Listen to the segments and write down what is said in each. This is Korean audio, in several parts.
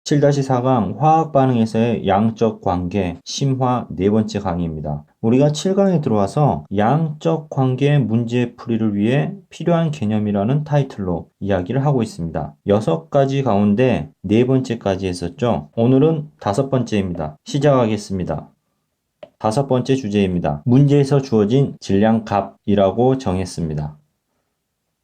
7-4강 화학 반응에서의 양적 관계 심화 네 번째 강의입니다. 우리가 7강에 들어와서 양적 관계 문제 풀이를 위해 필요한 개념이라는 타이틀로 이야기를 하고 있습니다. 6가지 가운데 네 번째까지 했었죠. 오늘은 5번째입니다. 시작하겠습니다. 5번째 주제입니다. 문제에서 주어진 질량값이라고 정했습니다.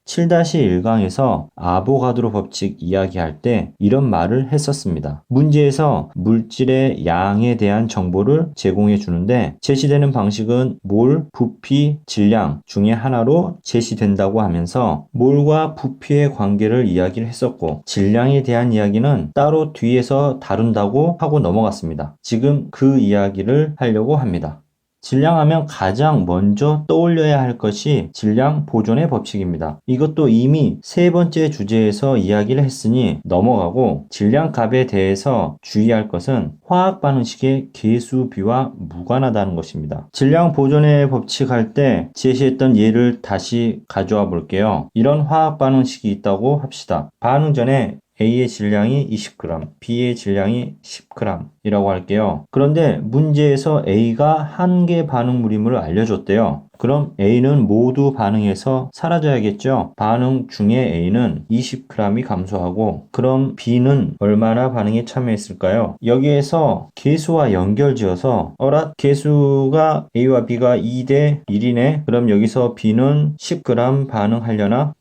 7-1강에서 아보가드로 법칙 이야기할 때 이런 말을 했었습니다. 문제에서 물질의 양에 대한 정보를 제공해 주는데 제시되는 방식은 몰, 부피, 질량 중에 하나로 제시된다고 하면서 몰과 부피의 관계를 이야기를 했었고 질량에 대한 이야기는 따로 뒤에서 다룬다고 하고 넘어갔습니다. 지금 그 이야기를 하려고 합니다. 질량하면 가장 먼저 떠올려야 할 것이 질량 보존의 법칙입니다. 이것도 이미 세 번째 주제에서 이야기를 했으니 넘어가고 질량값에 대해서 주의할 것은 화학 반응식의 계수비와 무관하다는 것입니다. 질량 보존의 법칙 할 때 제시했던 예를 다시 가져와 볼게요. 이런 화학 반응식이 있다고 합시다. 반응 전에 A의 질량이 20g, B의 질량이 10g 이라고 할게요. 그런데 문제에서 A가 한 개 반응물임을 알려줬대요. 그럼 A는 모두 반응해서 사라져야겠죠? 반응 중에 A는 20g이 감소하고 그럼 B는 얼마나 반응에 참여했을까요? 여기에서 계수와 연결지어서 계수가 A와 B가 2대 1이네? 그럼 여기서 B는 10g 반응하려나?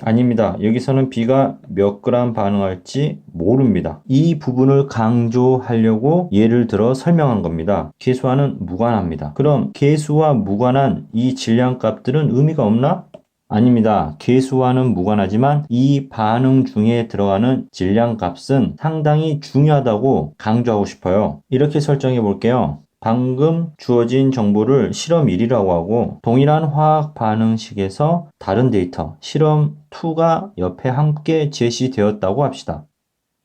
아닙니다. 여기서는 B가 몇 그램 반응할지 모릅니다. 이 부분을 강조하려고 예를 들어 설명한 겁니다. 계수와는 무관합니다. 그럼 계수와 무관한 이 질량값들은 의미가 없나? 아닙니다. 계수와는 무관하지만 이 반응 중에 들어가는 질량값은 상당히 중요하다고 강조하고 싶어요. 이렇게 설정해 볼게요. 방금 주어진 정보를 실험 1이라고 하고 동일한 화학 반응식에서 다른 데이터, 실험 2가 옆에 함께 제시되었다고 합시다.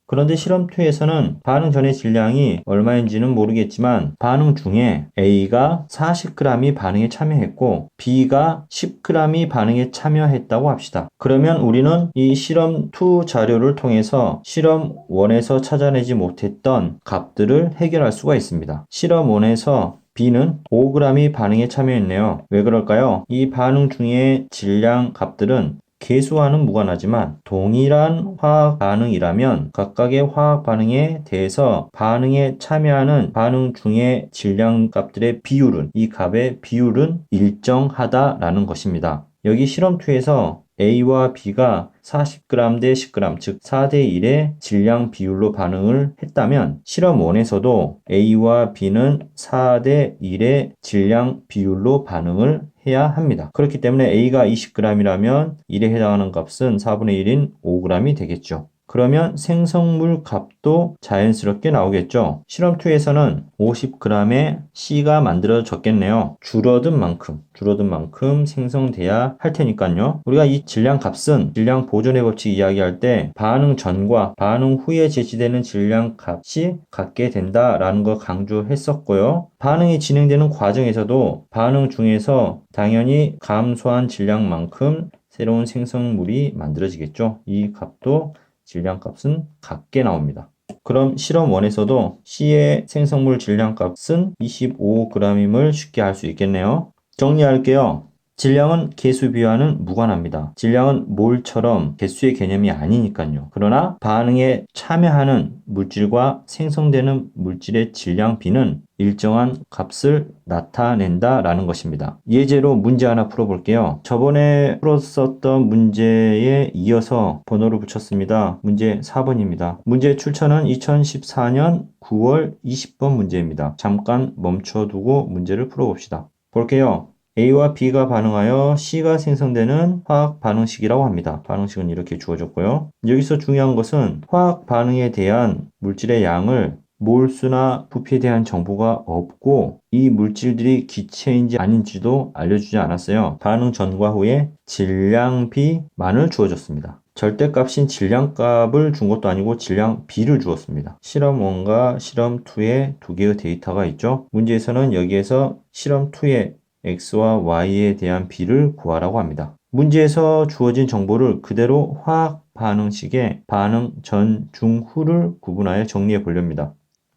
그런데 실험 2에서는 반응 전의 질량이 얼마인지는 모르겠지만 반응 중에 A가 40g이 반응에 참여했고 B가 10g이 반응에 참여했다고 합시다. 그러면 우리는 이 실험 2 자료를 통해서 실험 1에서 찾아내지 못했던 값들을 해결할 수가 있습니다. 실험 1에서 B는 5g이 반응에 참여했네요. 왜 그럴까요? 이 반응 중의 질량 값들은 계수와는 무관하지만 동일한 화학 반응이라면 각각의 화학 반응에 대해서 반응에 참여하는 반응 중의 질량 값들의 비율은 이 값의 비율은 일정하다라는 것입니다. 여기 실험2에서 A와 B가 40g 대 10g, 즉 4대 1의 질량 비율로 반응을 했다면 실험 1에서도 A와 B는 4대 1의 질량 비율로 반응을 해야 합니다. 그렇기 때문에 A가 20g이라면 1에 해당하는 값은 4분의 1인 5g이 되겠죠. 그러면 생성물 값도 자연스럽게 나오겠죠. 실험2에서는 50g의 C가 만들어졌겠네요. 줄어든 만큼 생성돼야 할 테니까요. 우리가 이 질량 값은 질량 보존의 법칙 이야기할 때 반응 전과 반응 후에 제시되는 질량 값이 같게 된다라는 걸 강조했었고요. 반응이 진행되는 과정에서도 반응 중에서 당연히 감소한 질량만큼 새로운 생성물이 만들어지겠죠. 이 값도 질량값은 같게 나옵니다. 그럼 실험 1에서도 C의 생성물 질량값은 25g임을 쉽게 알 수 있겠네요. 정리할게요. 질량은 계수비와는 무관합니다. 질량은 몰처럼 개수의 개념이 아니니까요. 그러나 반응에 참여하는 물질과 생성되는 물질의 질량비는 일정한 값을 나타낸다라는 것입니다. 예제로 문제 하나 풀어볼게요. 저번에 풀었었던 문제에 이어서 번호를 붙였습니다. 문제 4번입니다. 문제 출처는 2014년 9월 20번 문제입니다. 잠깐 멈춰두고 문제를 풀어봅시다. 볼게요. A와 B가 반응하여 C가 생성되는 화학 반응식이라고 합니다. 반응식은 이렇게 주어졌고요. 여기서 중요한 것은 화학 반응에 대한 물질의 양을 몰수나 부피에 대한 정보가 없고 이 물질들이 기체인지 아닌지도 알려주지 않았어요. 반응 전과 후에 질량비만을 주어졌습니다. 절대값인 질량값을 준 것도 아니고 질량비를 주었습니다. 실험 1과 실험 2에 두 개의 데이터가 있죠. 문제에서는 여기에서 실험 2의 X와 Y에 대한 비를 구하라고 합니다. 문제에서 주어진 정보를 그대로 화학 반응식의 반응 전, 중, 후를 구분하여 정리해 보렵니다.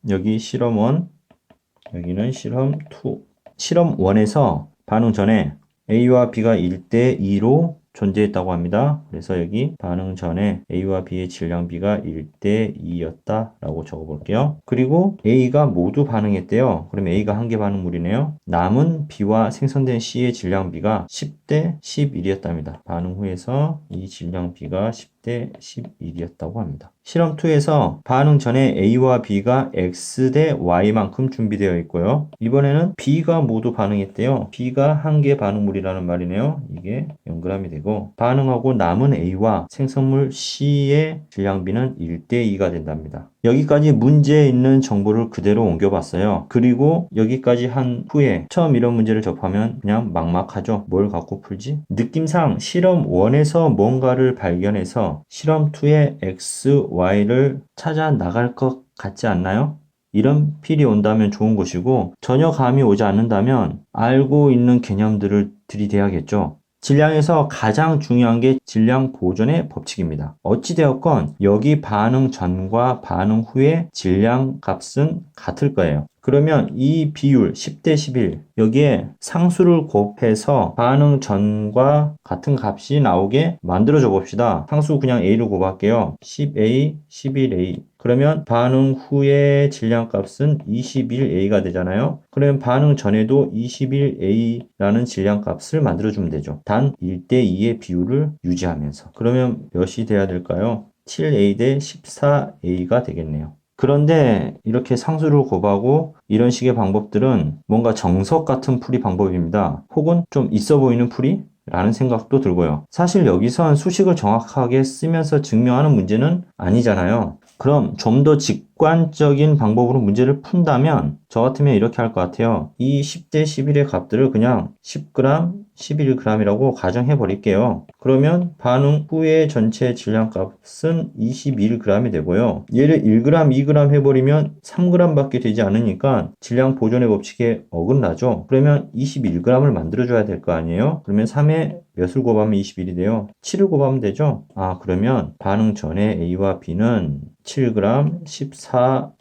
여기 실험 1, 여기는 실험 2. 실험 1에서 반응 전에 A와 B가 1대 2로 존재했다고 합니다. 그래서 여기 반응 전에 A와 B의 질량 B가 1대 2였다 라고 적어 볼게요. 그리고 A가 모두 반응했대요. 그러면 A가 한 개 반응물이네요. 남은 B와 생성된 C의 질량 B가 10대 11이었답니다. 반응 후에서 이 질량 B가 10대 11이었다고 합니다. 실험 2에서 반응 전에 A와 B가 X 대 Y만큼 준비되어 있고요. 이번에는 B가 모두 반응했대요. B가 한 개 반응물이라는 말이네요. 이게 0g이 되고 반응하고 남은 A와 생성물 C의 질량 B는 1대 2가 된답니다. 여기까지 문제에 있는 정보를 그대로 옮겨봤어요. 그리고 여기까지 한 후에 처음 이런 문제를 접하면 그냥 막막하죠. 뭘 갖고 풀지? 느낌상 실험 1에서 뭔가를 발견해서 실험 2의 X, Y를 찾아 나갈 것 같지 않나요? 이런 필이 온다면 좋은 것이고 전혀 감이 오지 않는다면 알고 있는 개념들을 들이대야겠죠. 질량에서 가장 중요한 게 질량 보존의 법칙입니다. 어찌되었건 여기 반응 전과 반응 후의 질량 값은 같을 거예요. 그러면 이 비율 10대 11 여기에 상수를 곱해서 반응 전과 같은 값이 나오게 만들어줘 봅시다. 상수 그냥 A로 곱할게요. 10A, 11A 그러면 반응 후의 질량 값은 21A가 되잖아요. 그러면 반응 전에도 21A라는 질량 값을 만들어주면 되죠. 단 1대2의 비율을 유지하면서. 그러면 몇이 돼야 될까요? 7A 대 14A가 되겠네요. 그런데 이렇게 상수를 곱하고 이런 식의 방법들은 뭔가 정석 같은 풀이 방법입니다. 혹은 좀 있어 보이는 풀이? 라는 생각도 들고요. 사실 여기선 수식을 정확하게 쓰면서 증명하는 문제는 아니잖아요. 그럼 좀 더 직관적인 방법으로 문제를 푼다면 저 같으면 이렇게 할 것 같아요. 이 10대 11의 값들을 그냥 10g, 11g이라고 가정해 버릴게요. 그러면 반응 후의 전체 질량 값은 21g이 되고요. 얘를 1g, 2g 해버리면 3g 밖에 되지 않으니까 질량 보존의 법칙에 어긋나죠. 그러면 21g을 만들어줘야 될 거 아니에요? 그러면 3에 몇을 곱하면 21이 돼요? 7을 곱하면 되죠? 아, 그러면 반응 전에 A와 B는 7g,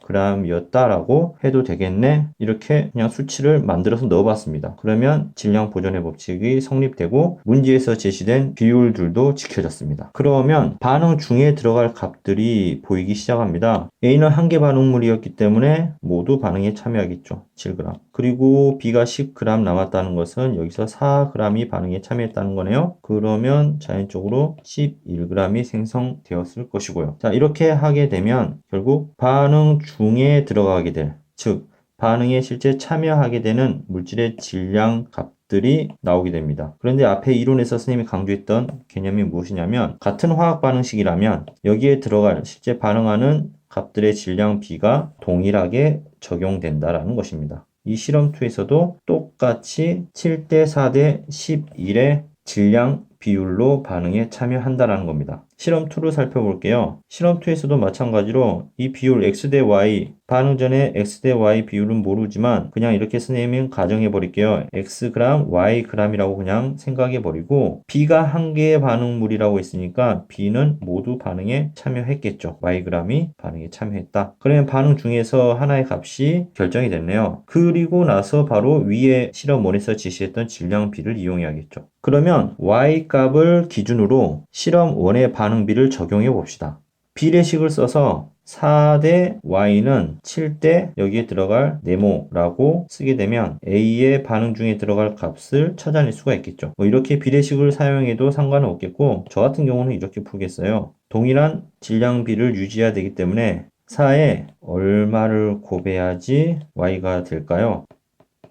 14g이었다라고 해도 되겠네? 이렇게 그냥 수치를 만들어서 넣어봤습니다. 그러면 질량 보존의 법칙이 성립되고 문제에서 제시된 비율들도 지켜졌습니다. 그러면 반응 중에 들어갈 값들이 보이기 시작합니다. A는 한 개 반응물이었기 때문에 모두 반응에 참여하겠죠. 7g. 그리고 B가 10g 남았다는 것은 여기서 4g이 반응에 참여했다는 거네요. 그러면 자연적으로 11g이 생성되었을 것이고요. 자, 이렇게 하게 되면 결국 반응 중에 들어가게 될, 즉 반응에 실제 참여하게 되는 물질의 질량 값들이 나오게 됩니다. 그런데 앞에 이론에서 선생님이 강조했던 개념이 무엇이냐면 같은 화학 반응식이라면 여기에 들어갈 실제 반응하는 값들의 질량 B가 동일하게 적용된다라는 것입니다. 이 실험 2에서도 똑같이 7대 4대 11의 질량 비율로 반응에 참여한다라는 겁니다. 실험 2를 살펴볼게요. 실험 2에서도 마찬가지로 이 비율 X 대 Y, 반응 전에 X 대 Y 비율은 모르지만 그냥 이렇게 선생님이 가정해 버릴게요. X 그램, Y 그램이라고 그냥 생각해 버리고 B가 한 개의 반응물이라고 했으니까 B는 모두 반응에 참여했겠죠. Y 그램이 반응에 참여했다. 그러면 반응 중에서 하나의 값이 결정이 됐네요. 그리고 나서 바로 위에 실험 1에서 제시했던 질량 B를 이용해야겠죠. 그러면 Y 값을 기준으로 실험 1의 반응비를 적용해 봅시다. 비례식을 써서 4대 Y는 7대 여기에 들어갈 네모라고 쓰게 되면 A의 반응 중에 들어갈 값을 찾아낼 수가 있겠죠. 이렇게 비례식을 사용해도 상관은 없겠고 저 같은 경우는 이렇게 풀겠어요. 동일한 질량비를 유지해야 되기 때문에 4에 얼마를 곱해야지 Y가 될까요?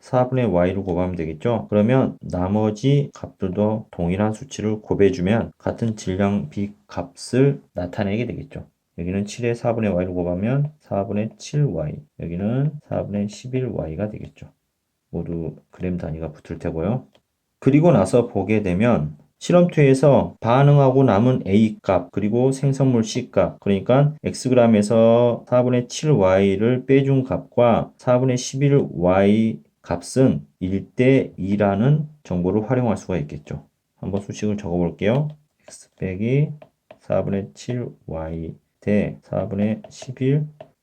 4분의 y를 곱하면 되겠죠. 그러면 나머지 값들도 동일한 수치를 곱해주면 같은 질량 B 값을 나타내게 되겠죠. 여기는 7에 4분의 y를 곱하면 4분의 7y, 여기는 4분의 11y가 되겠죠. 모두 그램 단위가 붙을 테고요. 그리고 나서 보게 되면 실험2에서 반응하고 남은 A 값 그리고 생성물 C 값 그러니까 xg에서 4분의 7y를 빼준 값과 4분의 11y 값은 1대 2라는 정보를 활용할 수가 있겠죠. 한번 수식을 적어 볼게요. x 빼기 4분의 7y 대 4분의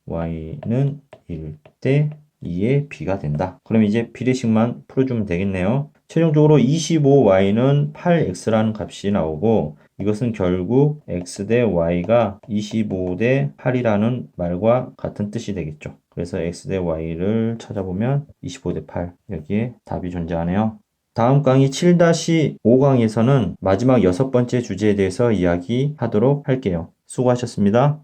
11y는 1 대 2의 b가 된다. 그럼 이제 비례식만 풀어주면 되겠네요. 최종적으로 25y는 8x라는 값이 나오고 이것은 결국 x 대 y가 25 대 8이라는 말과 같은 뜻이 되겠죠. 그래서 x 대 y를 찾아보면 25 대 8 여기에 답이 존재하네요. 다음 강의 7-5강에서는 마지막 6번째 주제에 대해서 이야기하도록 할게요. 수고하셨습니다.